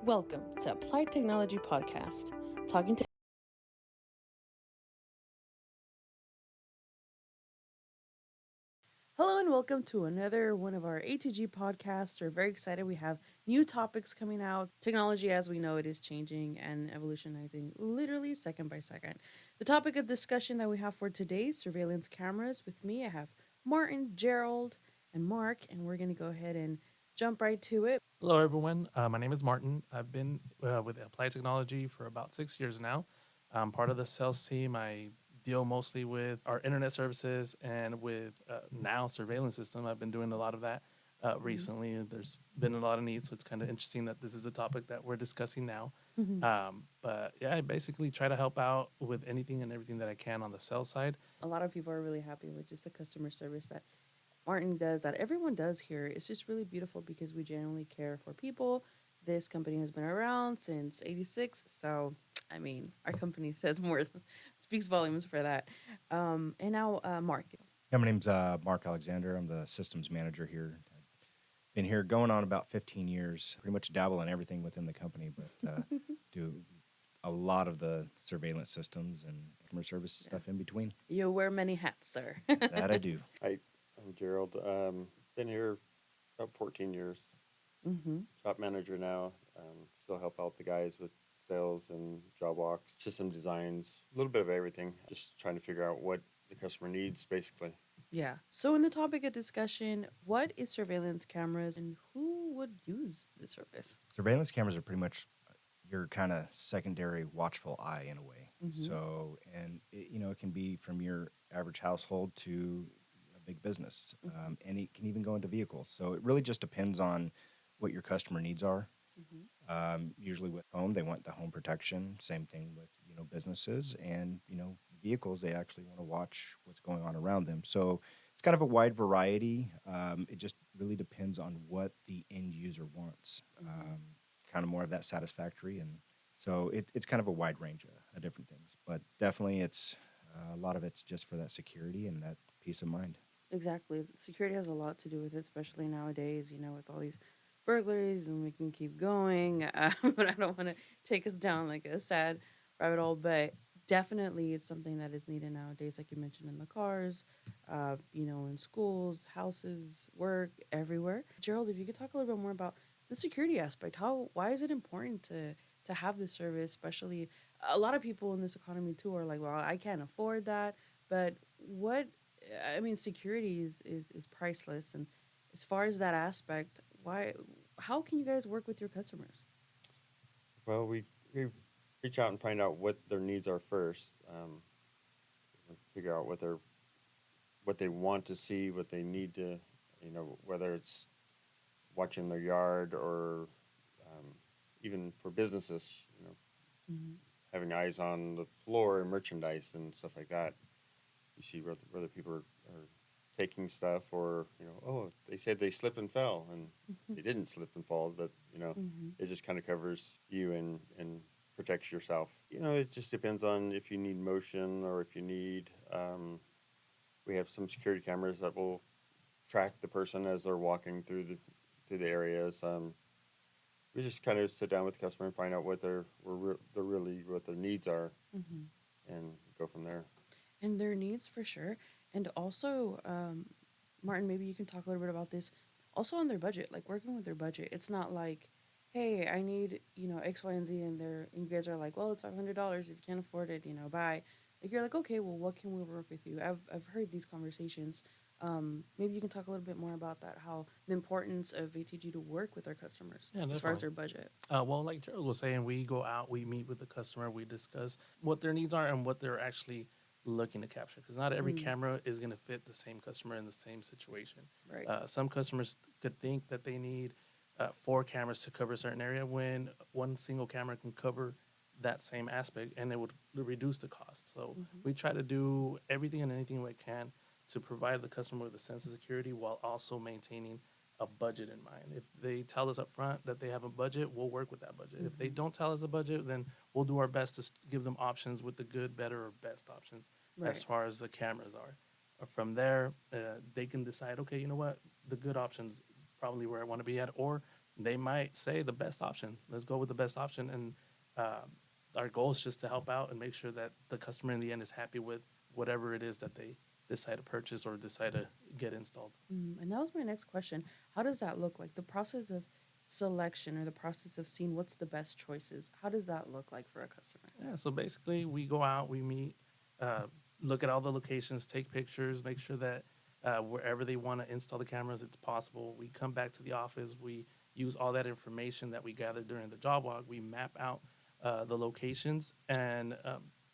Welcome to Applied Technology Podcast, talking to Hello and welcome to another one of our ATG podcasts. We're very excited. We have new topics coming out. Technology, as we know, it is changing and evolutionizing literally second by second. The topic of discussion that we have for today, surveillance cameras. With me, I have Martin, Gerald, and Mark, and we're going to go ahead and jump right to it. Hello, everyone. My name is Martin. I've been with Applied Technology for about 6 years now. I'm part of the sales team. I deal mostly with our internet services and with now surveillance system. I've been doing a lot of that recently. There's been a lot of needs, so it's kind of interesting that this is the topic that we're discussing now. But yeah, I basically try to help out with anything and everything that I can on the sales side. A lot of people are really happy with just the customer service that Martin does, that everyone does here. It's just really beautiful because we genuinely care for people. This company has been around since '86, so I mean, our company says more, speaks volumes for that. And now, Mark. Yeah, my name's Mark Alexander. I'm the systems manager here. I've been here going on about 15 years. Pretty much dabble in everything within the company, but do a lot of the surveillance systems and customer service stuff in between. You wear many hats, sir. That I do. I'm Gerald. Been here about 14 years. Shop manager now. Still help out the guys with sales and job walks, system designs, a little bit of everything. Just trying to figure out what the customer needs, basically. Yeah. So, in the topic of discussion, what is surveillance cameras and who would use the service? Surveillance cameras are pretty much your kind of secondary watchful eye in a way. So, and it can be from your average household to a big business, and it can even go into vehicles. So it really just depends on what your customer needs are. Usually with home, they want the home protection. Same thing with businesses and vehicles. They actually want to watch what's going on around them. So it's kind of a wide variety. It just really depends on what the end user wants. Kind of more of that satisfactory, and so it's kind of a wide range of different things. But definitely, it's a lot of it's just for that security and that peace of mind. Exactly. Security has a lot to do with it, especially nowadays, with all these burglaries, and we can keep going. But I don't want to take us down like a sad rabbit hole, but definitely it's something that is needed nowadays, like you mentioned, in the cars, in schools, houses, work, everywhere. Gerald, if you could talk a little bit more about the security aspect, why is it important to have this service, especially a lot of people in this economy too are like, well, I can't afford that, but security is priceless. And as far as that aspect, how can you guys work with your customers? Well, we reach out and find out what their needs are first. Figure out what they want to see, what they need to, whether it's watching their yard or even for businesses, having eyes on the floor and merchandise and stuff like that. You see whether people are taking stuff or, they said they slipped and fell, and they didn't slip and fall, but, it just kind of covers you and protects yourself. It just depends on if you need motion or if you need, we have some security cameras that will track the person as they're walking through the areas. We just kind of sit down with the customer and find out what their needs are, and go from there. And their needs, for sure. And also, Martin, maybe you can talk a little bit about this. Also on their budget, like working with their budget. It's not like, hey, I need, X, Y, and Z, and you guys are like, well, it's $500. If you can't afford it, buy. Like, you're like, okay, well, what can we work with you? I've heard these conversations. Maybe you can talk a little bit more about that, how the importance of ATG to work with our customers as far as their budget. Well, like Gerald was saying, we go out, we meet with the customer, we discuss what their needs are and what they're actually looking to capture, because not every camera is going to fit the same customer in the same situation. Right. Some customers could think that they need 4 cameras to cover a certain area when one single camera can cover that same aspect, and it would reduce the cost. So we try to do everything and anything we can to provide the customer with a sense of security while also maintaining a budget in mind. If they tell us up front that they have a budget, we'll work with that budget. If they don't tell us a budget, then we'll do our best to give them options with the good, better, or best options as far as the cameras are. From there, they can decide, okay, you know what, the good options probably where I want to be at, or they might say the best option. Let's go with the best option. And our goal is just to help out and make sure that the customer in the end is happy with whatever it is that they decide to purchase or decide to get installed. And that was my next question. How does that look like? The process of selection or the process of seeing what's the best choices. How does that look like for a customer? Yeah, so basically we go out, we meet, look at all the locations, take pictures, make sure that wherever they want to install the cameras, it's possible. We come back to the office, we use all that information that we gathered during the job walk, we map out the locations, and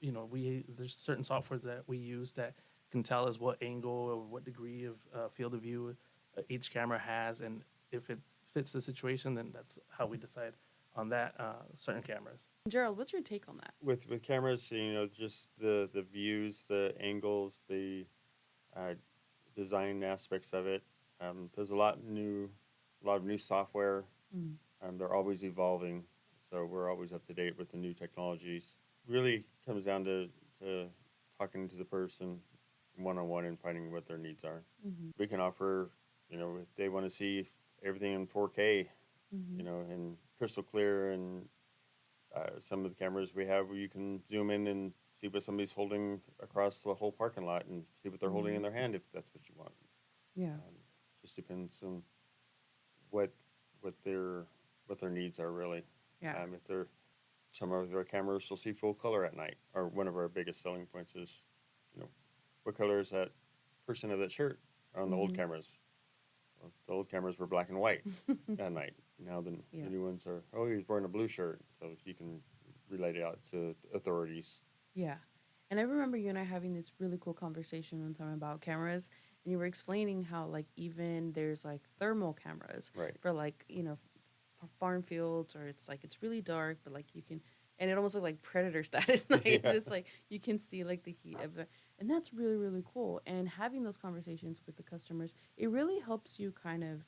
there's certain softwares that we use that can tell us what angle or what degree of field of view each camera has, and if it fits the situation, then that's how we decide on that certain cameras. Gerald, what's your take on that? With cameras, just the views, the angles, the design aspects of it. There's a lot of new software. They're always evolving, so we're always up to date with the new technologies. Really comes down to talking to the person one-on-one and finding what their needs are. We can offer, if they want to see everything in 4K, and crystal clear, and some of the cameras we have where you can zoom in and see what somebody's holding across the whole parking lot and see what they're holding in their hand if that's what you want. Yeah. Just depends on what their needs are really. Yeah. If some of our cameras will see full color at night, or one of our biggest selling points is, what color is that person of that shirt on the old cameras? Well, the old cameras were black and white at night. Now the new ones are, he's wearing a blue shirt, so you can relate it out to authorities. Yeah. And I remember you and I having this really cool conversation one time about cameras, and you were explaining how, like, even there's, like, thermal cameras for, like, for farm fields, or it's really dark, but, like, you can, and it almost looks like Predator status. Like, it's just, like, you can see, like, the heat of it. And that's really, really cool. And having those conversations with the customers, it really helps you kind of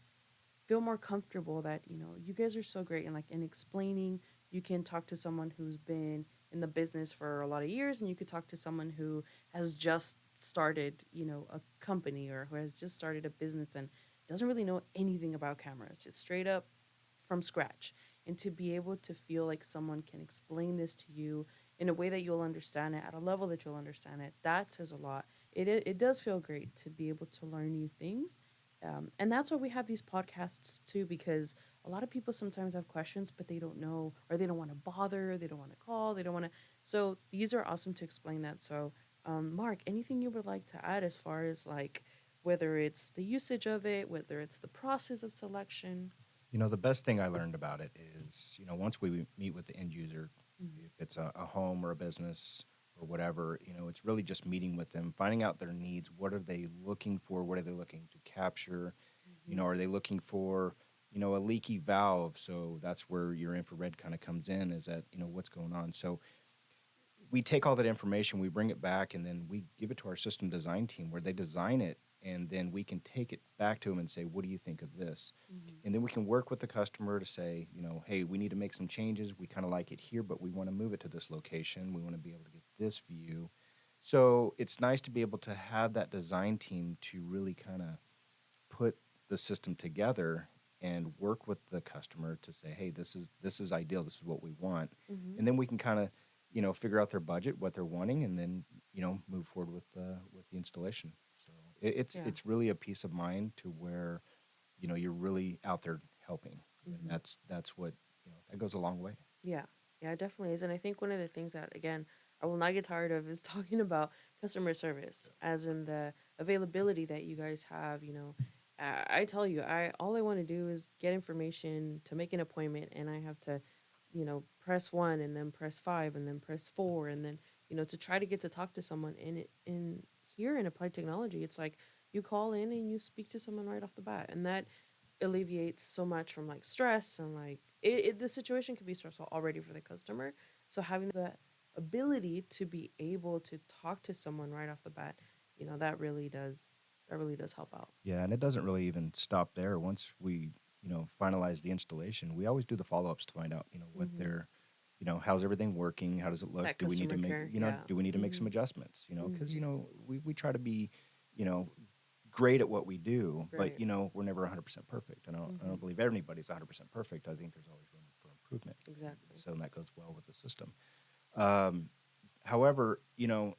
feel more comfortable that, you guys are so great. And, like, in explaining, you can talk to someone who's been in the business for a lot of years, and you could talk to someone who has just started, a company, or who has just started a business and doesn't really know anything about cameras, just straight up from scratch. And to be able to feel like someone can explain this to you in a way that you'll understand it, at a level that you'll understand it, that says a lot. It does feel great to be able to learn new things. And that's why we have these podcasts too, because a lot of people sometimes have questions, but they don't know, or they don't want to bother, they don't want to call, they don't want to. So these are awesome to explain that. So, Mark, anything you would like to add as far as, like, whether it's the usage of it, whether it's the process of selection? The best thing I learned about it is, once we meet with the end user, if it's a home or a business or whatever, it's really just meeting with them, finding out their needs. What are they looking for? What are they looking to capture? Are they looking for, a leaky valve? So that's where your infrared kind of comes in, is that, what's going on. So we take all that information, we bring it back, and then we give it to our system design team where they design it, and then we can take it back to them and say, what do you think of this? And then we can work with the customer to say, hey, we need to make some changes. We kind of like it here, but we want to move it to this location. We want to be able to get this view. So it's nice to be able to have that design team to really kind of put the system together and work with the customer to say, hey, this is ideal. This is what we want. And then we can kind of, figure out their budget, what they're wanting, and then, move forward with the installation. So it's really a peace of mind to where, you're really out there helping. And that's what, that goes a long way. Yeah, it definitely is. And I think one of the things that, again, I will not get tired of is talking about customer service, as in the availability that you guys have. I tell you, all I want to do is get information to make an appointment, and I have to, press 1 and then press 5 and then press 4, and then, to try to get to talk to someone. And here in Applied Technology, it's like you call in and you speak to someone right off the bat, and that alleviates so much from, like, stress, and, like, the situation can be stressful already for the customer. So having the ability to be able to talk to someone right off the bat, that really does help out. Yeah, and it doesn't really even stop there. Once we, finalize the installation, we always do the follow-ups to find out, what they're, how's everything working? How does it look? That Do we need to customer make, care, yeah. do we need to make some adjustments? Because, we try to be, great at what we do, but Right. you know, we're never 100% perfect. I don't believe anybody's 100% perfect. I think there's always room for improvement. Exactly. So that goes well with the system. Um, However, you know,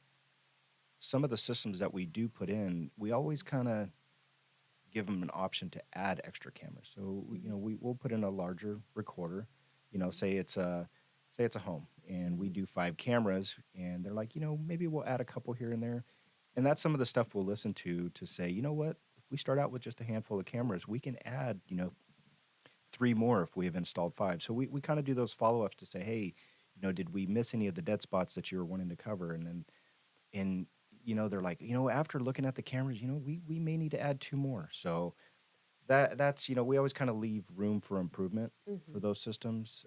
some of the systems that we do put in, we always kind of give them an option to add extra cameras. So you know, we'll put in a larger recorder. You know, say it's a home, and we do 5 cameras, and they're like, you know, maybe we'll add a couple here and there, and that's some of the stuff we'll listen to say, you know what, if we start out with just a handful of cameras, we can add, you know, 3 more if we have installed 5. So we kind of do those follow ups to say, hey, you know, did we miss any of the dead spots that you were wanting to cover, and then and you know, they're like, you know, after looking at the cameras, you know, we may need to add 2 more. So that's, you know, we always kind of leave room for improvement for those systems,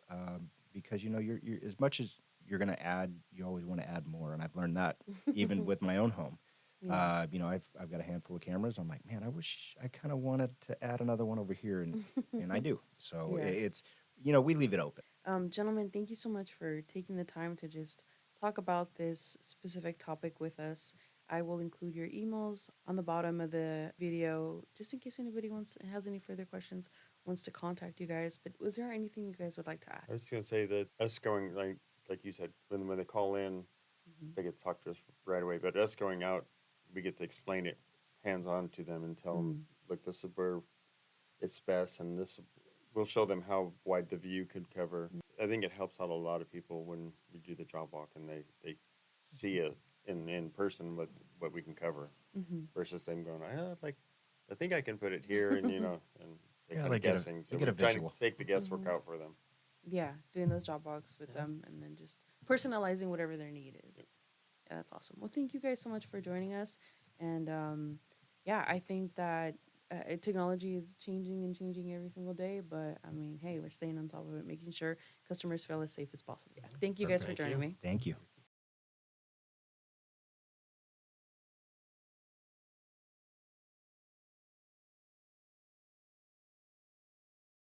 because you know, you're as much as you're going to add, you always want to add more, and I've learned that even with my own home. Yeah. You know, I've got a handful of cameras. I'm like, man, I wish I kind of wanted to add another one over here, and I do. So Yeah. it's, you know, we leave it open. Gentlemen, thank you so much for taking the time to just talk about this specific topic with us. I will include your emails on the bottom of the video, just in case anybody has any further questions, wants to contact you guys. But was there anything you guys would like to I add? was just gonna say that us going like you said, when they call in, they get to talk to us right away. But us going out, we get to explain it hands on to them and tell them, look, this is where it's best, and this we'll show them how wide the view could cover. I think it helps out a lot of people when we do the job walk and they see it in person what we can cover versus them going, like I think I can put it here, and you know, and they're Yeah, kind they of get a- guessing. they So get a we're trying visual. to take the guesswork out for them. Yeah, doing those job walks with them and then just personalizing whatever their need is. Yeah, that's awesome. Well, thank you guys so much for joining us. And yeah, I think that technology is changing and changing every single day. But I mean, hey, we're staying on top of it, making sure customers feel as safe as possible. Yeah. Thank you guys for Thank joining you. me. Thank you.